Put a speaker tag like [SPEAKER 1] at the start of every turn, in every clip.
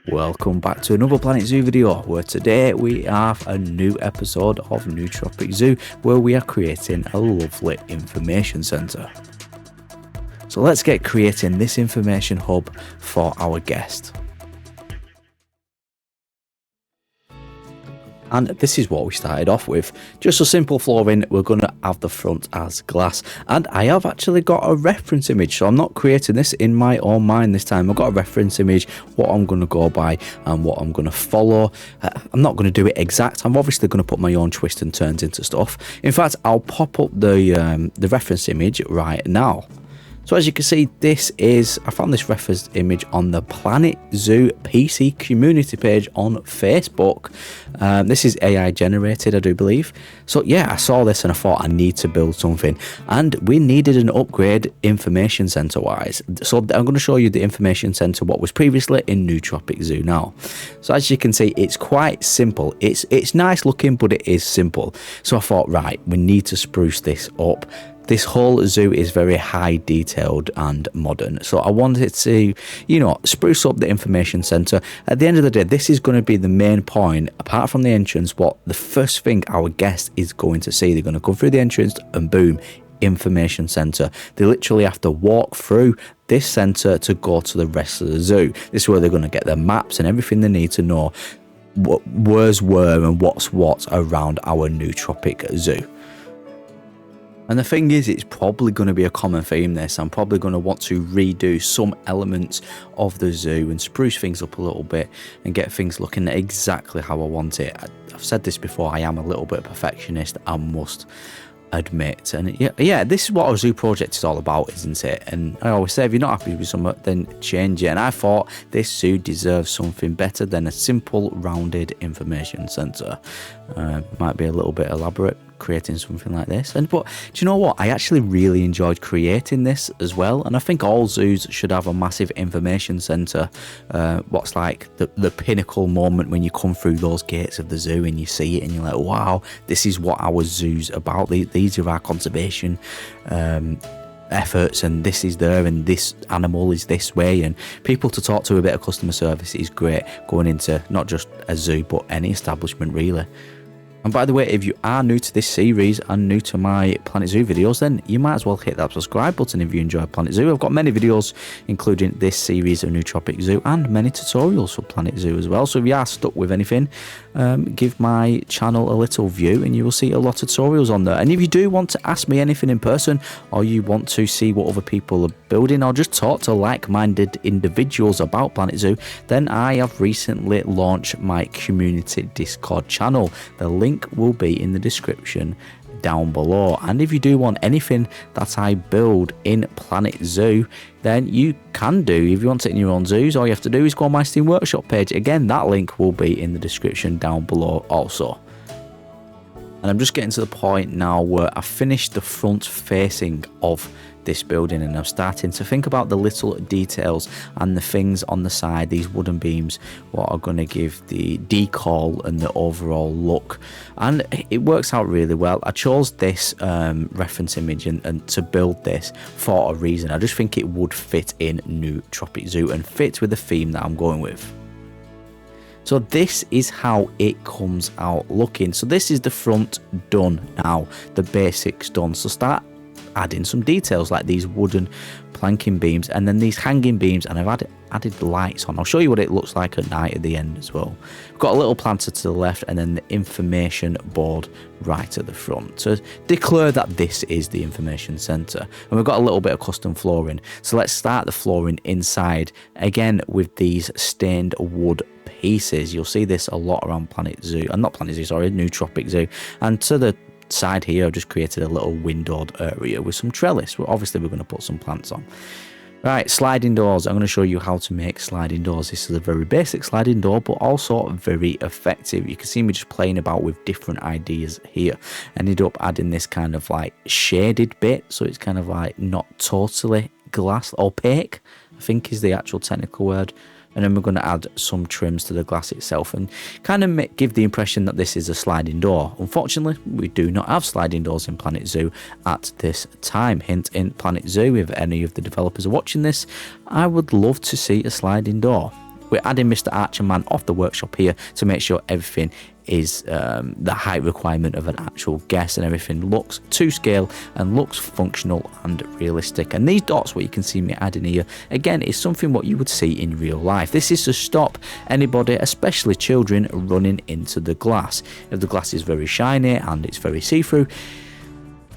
[SPEAKER 1] Welcome back to another Planet Zoo video, where today we have a new episode of Newtropic Zoo where we are creating a lovely information centre. So let's get creating this information hub for our guest. And this is what we started off with, just a simple flooring. We're going to have the front as glass, and I have actually got a reference image, so I'm not creating this in my own mind this time. I've got a reference image, what I'm going to go by and what I'm going to follow. I'm not going to do it exact. I'm obviously going to put my own twist and turns into stuff. In fact, I'll pop up the reference image right now. So as you can see, I found this reference image on the Planet Zoo PC community page on Facebook. This is AI generated, I do believe. So yeah, I saw this and I thought I need to build something. And we needed an upgrade information center wise. So I'm going to show you the information center, what was previously in Newtropic Zoo now. So as you can see, it's quite simple. It's nice looking, but it is simple. So I thought, right, we need to spruce this up. This whole zoo is very high detailed and modern. So I wanted to, spruce up the information center. At the end of the day, this is going to be the main point, apart from the entrance, what the first thing our guest is going to see. They're going to come through the entrance and boom, information center. They literally have to walk through this center to go to the rest of the zoo. This is where they're going to get their maps and everything they need to know where's where and what's what around our Newtropic Zoo. And the thing is, it's probably going to be a common theme this. I'm probably going to want to redo some elements of the zoo and spruce things up a little bit and get things looking exactly how I want it. I've said this before, I am a little bit perfectionist, I must admit. And yeah, this is what our zoo project is all about, isn't it? And I always say, if you're not happy with something, then change it. And I thought this zoo deserves something better than a simple rounded information centre. Might be a little bit elaborate creating something like this, but do you know what, I actually really enjoyed creating this as well. And I think all zoos should have a massive information centre. What's like the pinnacle moment when you come through those gates of the zoo and you see it and you're like, wow, this is what our zoo's about. These are our conservation efforts, and this is there, and this animal is this way, and people to talk to. A bit of customer service is great going into not just a zoo but any establishment really. And by the way, if you are new to this series and new to my Planet Zoo videos, then you might as well hit that subscribe button if you enjoy Planet Zoo. I've got many videos, including this series of Newtropic Zoo and many tutorials for Planet Zoo as well. So if you are stuck with anything, give my channel a little view and you will see a lot of tutorials on there. And if you do want to ask me anything in person, or you want to see what other people are building, or just talk to like-minded individuals about Planet Zoo, then I have recently launched my community Discord channel. The link will be in the description down below. And if you do want anything that I build in Planet Zoo, then you can do. If you want it in your own zoos, all you have to do is go on my Steam Workshop page. Again, that link will be in the description down below also. And I'm just getting to the point now where I finished the front facing of this building, and I'm starting to think about the little details and the things on the side, these wooden beams, what are going to give the decal and the overall look. And it works out really well. I chose this reference image and to build this for a reason. I just think it would fit in Newtropic Zoo and fit with the theme that I'm going with. So this is how it comes out looking. So this is the front done now, the basics done. So start adding some details like these wooden planking beams and then these hanging beams, and I've added lights on. I'll show you what it looks like at night at the end as well. We've got a little planter to the left and then the information board right at the front to declare that this is the information center. And we've got a little bit of custom flooring. So let's start the flooring inside again with these stained wood pieces. You'll see this a lot around Planet Zoo, and not Planet Zoo, sorry, Newtropic Zoo. And to the side here, I've just created a little windowed area with some trellis. Well, obviously we're going to put some plants on. Right, sliding doors. I'm going to show you how to make sliding doors. This is a very basic sliding door, but also very effective. You can see me just playing about with different ideas here. Ended up adding this kind of like shaded bit, so it's kind of like not totally glass, opaque, I think is the actual technical word. And then we're going to add some trims to the glass itself and kind of give the impression that this is a sliding door. Unfortunately, we do not have sliding doors in Planet Zoo at this time. Hint, in Planet Zoo, if any of the developers are watching this, I would love to see a sliding door. we're adding Mr. Archerman off the workshop here to make sure everything is the height requirement of an actual guest, and everything looks to scale and looks functional and realistic. And these dots, what you can see me adding here, again, is something what you would see in real life. This is to stop anybody, especially children, running into the glass. If the glass is very shiny and it's very see-through,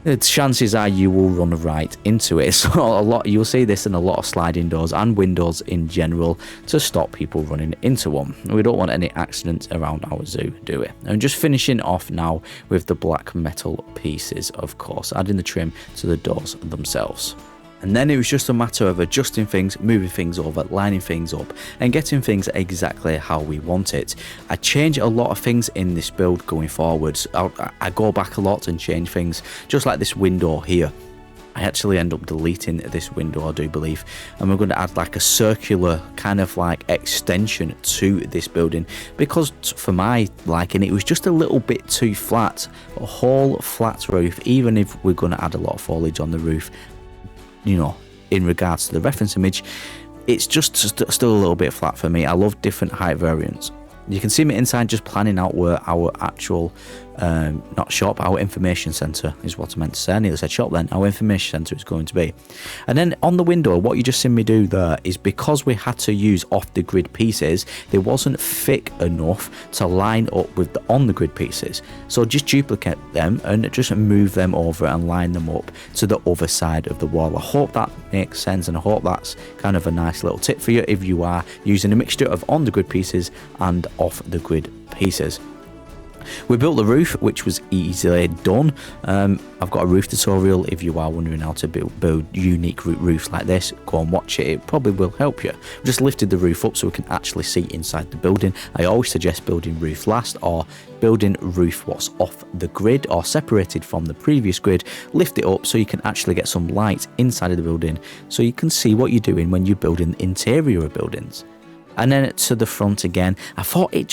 [SPEAKER 1] the chances are you will run right into it. So you'll see this in a lot of sliding doors and windows in general to stop people running into them. We don't want any accidents around our zoo, do we? And just finishing off now with the black metal pieces, of course, adding the trim to the doors themselves. And then it was just a matter of adjusting things, moving things over, lining things up, and getting things exactly how we want it. I change a lot of things in this build going forwards. I go back a lot and change things, just like this window here. I actually end up deleting this window, I do believe, and we're going to add like a circular kind of like extension to this building, because for my liking it was just a little bit too flat. A whole flat roof, even if we're going to add a lot of foliage on the roof, you know, in regards to the reference image, it's just still a little bit flat for me. I love different height variants. You can see me inside just planning out where our actual, not shop, our information centre is what I meant to say. I nearly said shop then. Our information centre is going to be. And then on the window, what you just seen me do there is, because we had to use off the grid pieces, they wasn't thick enough to line up with the on the grid pieces. So just duplicate them and just move them over and line them up to the other side of the wall. I hope that makes sense, and I hope that's kind of a nice little tip for you if you are using a mixture of on the grid pieces and off the grid pieces. We built the roof, which was easily done. I've got a roof tutorial if you are wondering how to build unique roofs like this. Go and watch it, it probably will help you. We just lifted the roof up so we can actually see inside the building. I always suggest building roof last, or building roof what's off the grid or separated from the previous grid. Lift it up so you can actually get some light inside of the building, so you can see what you're doing when you're building the interior of buildings. And then to the front again, I thought it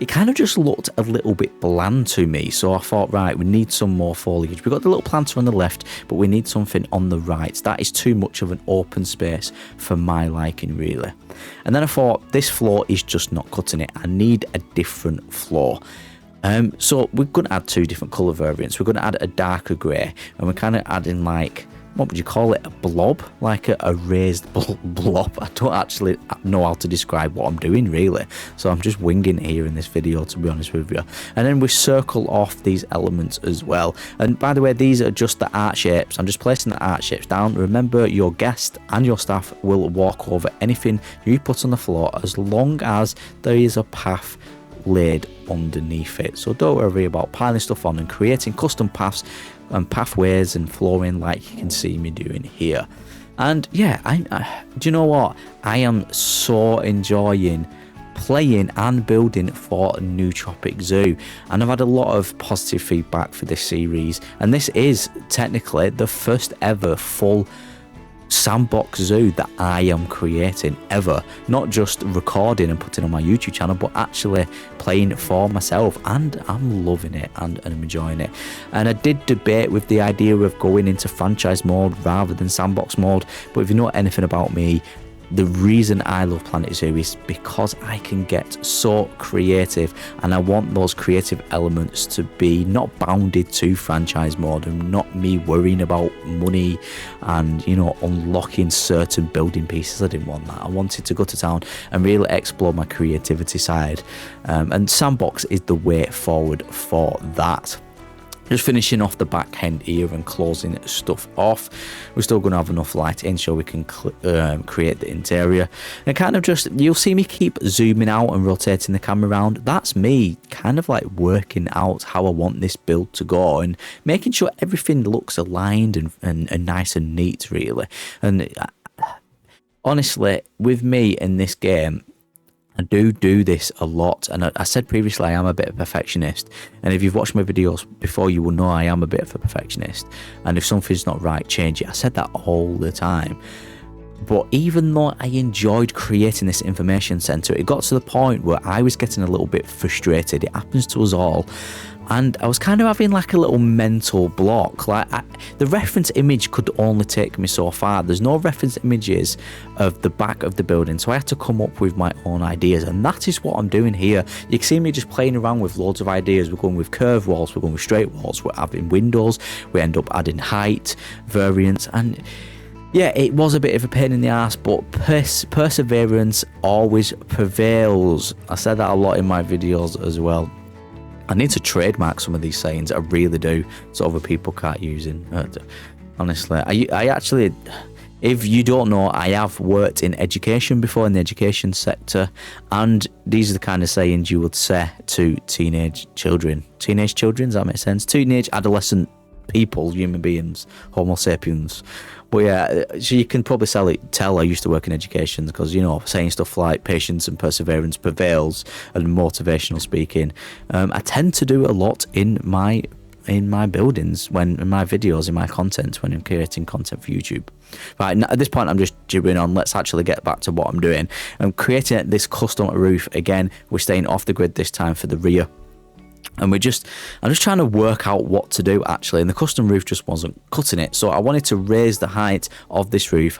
[SPEAKER 1] kind of just looked a little bit bland to me. So I thought, right, we need some more foliage. We've got the little planter on the left, but we need something on the right. That is too much of an open space for my liking, really. And then I thought, this floor is just not cutting it. I need a different floor. So we're going to add two different colour variants. We're going to add a darker grey, and we're kind of adding like, what would you call it, a blob, like a raised blob. I don't actually know how to describe what I'm doing, really, so I'm just winging it here in this video, to be honest with you. And then we circle off these elements as well. And by the way, these are just the art shapes. I'm just placing the art shapes down. Remember, your guest and your staff will walk over anything you put on the floor as long as there is a path laid underneath it. So don't worry about piling stuff on and creating custom paths and pathways and flooring like you can see me doing here. And yeah, do you know what? I am so enjoying playing and building for Newtropic Zoo, and I've had a lot of positive feedback for this series, and this is technically the first ever full sandbox zoo that I am creating ever, not just recording and putting on my YouTube channel, but actually playing for myself, and I'm loving it and I'm enjoying it. And I did debate with the idea of going into franchise mode rather than sandbox mode, but if you know anything about me, the reason I love Planet Zoo is because I can get so creative, and I want those creative elements to be not bounded to franchise mode, and not me worrying about money and, you know, unlocking certain building pieces. I didn't want that. I wanted to go to town and really explore my creativity side, and sandbox is the way forward for that. Just finishing off the back end here and closing stuff off. We're still going to have enough light in so we can create the interior. And kind of just, you'll see me keep zooming out and rotating the camera around. That's me kind of like working out how I want this build to go and making sure everything looks aligned and nice and neat, really. And honestly, with me in this game, I do this a lot, and I said previously I am a bit of a perfectionist, and if you've watched my videos before, you will know I am a bit of a perfectionist, and if something's not right, change it. I said that all the time, But even though I enjoyed creating this information center, it got to the point where I was getting a little bit frustrated. It happens to us all. And I was kind of having like a little mental block. Like the reference image could only take me so far. There's no reference images of the back of the building, so I had to come up with my own ideas, and that is what I'm doing here. You can see me just playing around with loads of ideas. We're going with curved walls, we're going with straight walls, we're adding windows, we end up adding height, variance, and yeah, it was a bit of a pain in the ass, but perseverance always prevails. I said that a lot in my videos as well. I need to trademark some of these sayings, I really do, so other people can't use them. Honestly, I actually, if you don't know, I have worked in education before, in the education sector, and these are the kind of sayings you would say to teenage children. Teenage children, does that make sense? Teenage, adolescent people, human beings, Homo sapiens. But yeah, so you can probably tell I used to work in education, because, you know, saying stuff like patience and perseverance prevails and motivational speaking, I tend to do a lot in my buildings, in my videos, in my content, when I'm creating content for YouTube. Right, at this point I'm just jibbering on. Let's actually get back to what I'm doing. I'm creating this custom roof. Again, we're staying off the grid this time for the rear. And I'm just trying to work out what to do actually, and the custom roof just wasn't cutting it, so I wanted to raise the height of this roof.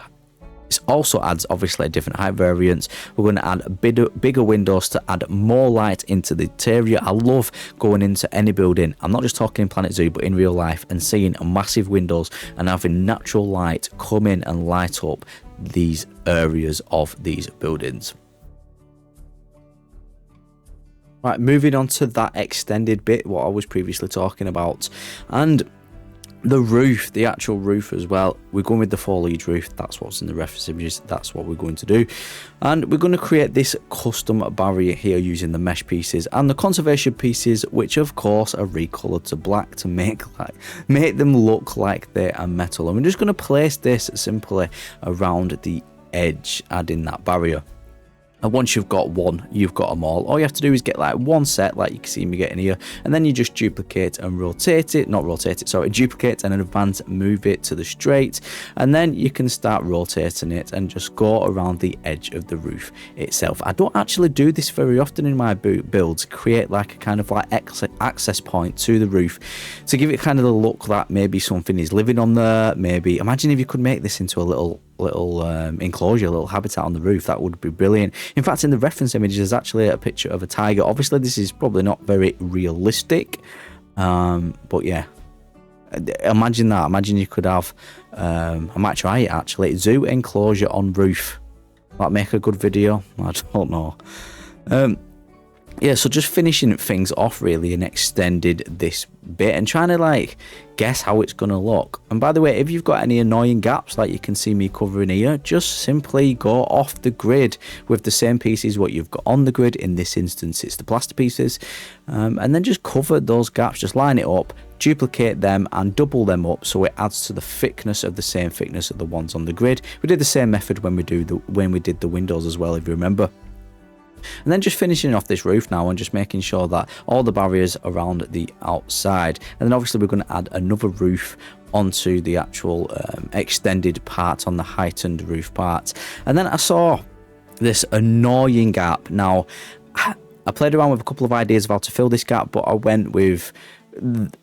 [SPEAKER 1] This also adds obviously a different height variance. We're going to add bigger windows to add more light into the interior. I love going into any building, I'm not just talking in Planet Zoo but in real life, and seeing massive windows and having natural light come in and light up these areas of these buildings. Right, moving on to that extended bit, what I was previously talking about, and the roof, the actual roof as well. We're going with the foliage roof, that's what's in the reference images, that's what we're going to do. And we're going to create this custom barrier here using the mesh pieces and the conservation pieces, which of course are recolored to black to make them look like they are metal. And we're just going to place this simply around the edge, adding that barrier. And once you've got one, you've got them all. All you have to do is get like one set, like you can see me getting here, and then you just duplicate and rotate it, duplicate and in advance move it to the straight, and then you can start rotating it and just go around the edge of the roof itself. I don't actually do this very often in my builds, create like a kind of like access point to the roof to give it kind of the look that maybe something is living on there. Maybe imagine if you could make this into a little enclosure, a little habitat on the roof. That would be brilliant. In fact, in the reference image there's actually a picture of a tiger. Obviously this is probably not very realistic, but yeah, imagine that. Imagine you could have I might try it actually, zoo enclosure on roof. Might make a good video, I don't know. Yeah, so just finishing things off really and extended this bit and trying to like guess how it's gonna look. And by the way, if you've got any annoying gaps like you can see me covering here, just simply go off the grid with the same pieces what you've got on the grid. In this instance it's the plaster pieces, and then just cover those gaps, just line it up, duplicate them and double them up so it adds to the thickness of the same thickness of the ones on the grid. We did the same method when we did the windows as well, if you remember. And then just finishing off this roof now and just making sure that all the barriers around the outside, and then obviously we're going to add another roof onto the actual extended part on the heightened roof part. And then I saw this annoying gap. Now I played around with a couple of ideas of how to fill this gap, but I went with,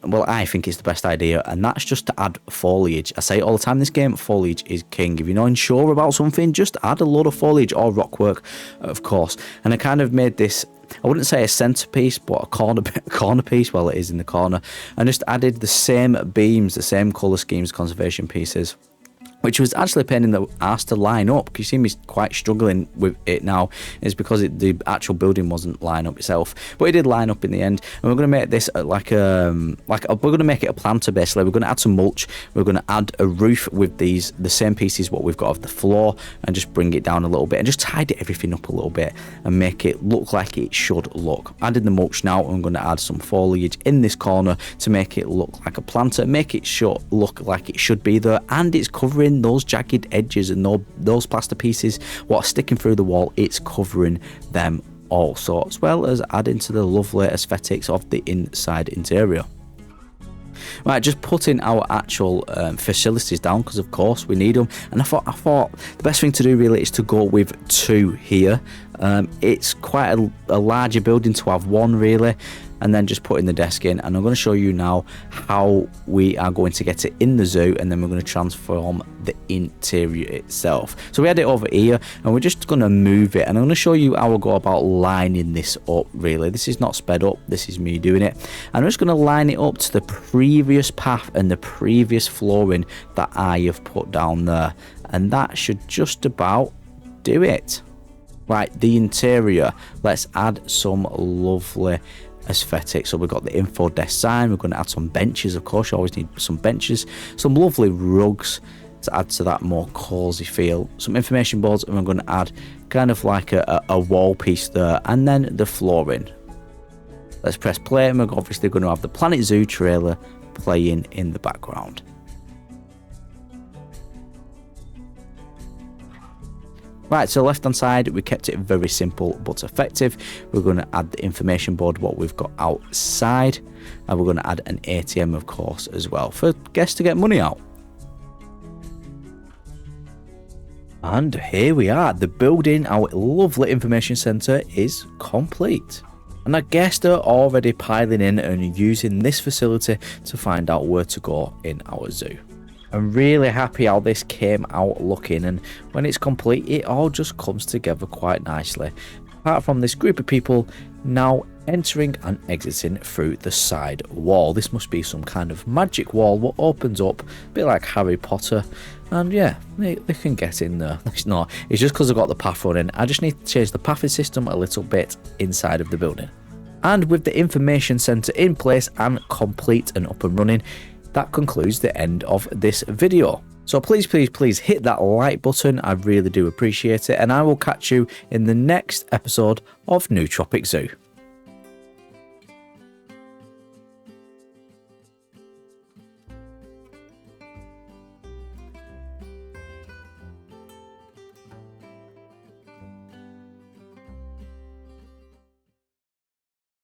[SPEAKER 1] well, I think it's the best idea, and that's just to add foliage. I say it all the time, this game, foliage is king. If you're not unsure about something, just add a lot of foliage, or rockwork, of course. And I kind of made this, I wouldn't say a centerpiece, but a corner piece, well, it is in the corner, and just added the same beams, the same color schemes, conservation pieces, which was actually a pain in the ass to line up. You see me quite struggling with it now, is because the actual building wasn't line up itself, but it did line up in the end. And we're going to make this we're going to make it a planter basically. We're going to add some mulch, we're going to add a roof with the same pieces what we've got of the floor, and just bring it down a little bit and just tidy everything up a little bit and make it look like it should look. Added the mulch now, and I'm going to add some foliage in this corner to make it look like a planter, make it look like it should be there, and it's covering those jagged edges and those plaster pieces what are sticking through the wall. It's covering them also, as well as adding to the lovely aesthetics of the inside interior. Right, just putting our actual facilities down, because of course we need them. And I thought the best thing to do really is to go with 2 here. It's quite a larger building to have 1 really, and then just putting the desk in. And I'm going to show you now how we are going to get it in the zoo, and then we're going to transform the interior itself. So we had it over here, and we're just going to move it, and I'm going to show you how I go about lining this up really. This is not sped up, this is me doing it. And I'm just going to line it up to the previous path and the previous flooring that I have put down there, and that should just about do it. Right, the interior, let's add some lovely aesthetic. So we've got the info desk sign, we're going to add some benches, of course you always need some benches, some lovely rugs to add to that more cozy feel, some information boards, and we're going to add kind of like a wall piece there, and then the flooring. Let's press play, and we're obviously going to have the Planet Zoo trailer playing in the background. Right, so left hand side, we kept it very simple but effective. We're going to add the information board, what we've got outside, and we're going to add an ATM, of course, as well, for guests to get money out. And here we are, the building, our lovely information centre is complete. And our guests are already piling in and using this facility to find out where to go in our zoo. I'm really happy how this came out looking, and when it's complete it all just comes together quite nicely. Apart from this group of people now entering and exiting through the side wall. This must be some kind of magic wall what opens up, a bit like Harry Potter, and yeah, they can get in there. It's not, it's just because I've got the path running. I just need to change the pathing system a little bit inside of the building. And with the information centre in place and complete and up and running, that concludes the end of this video. So please hit that like button, I really do appreciate it, and I will catch you in the next episode of Newtropic Zoo.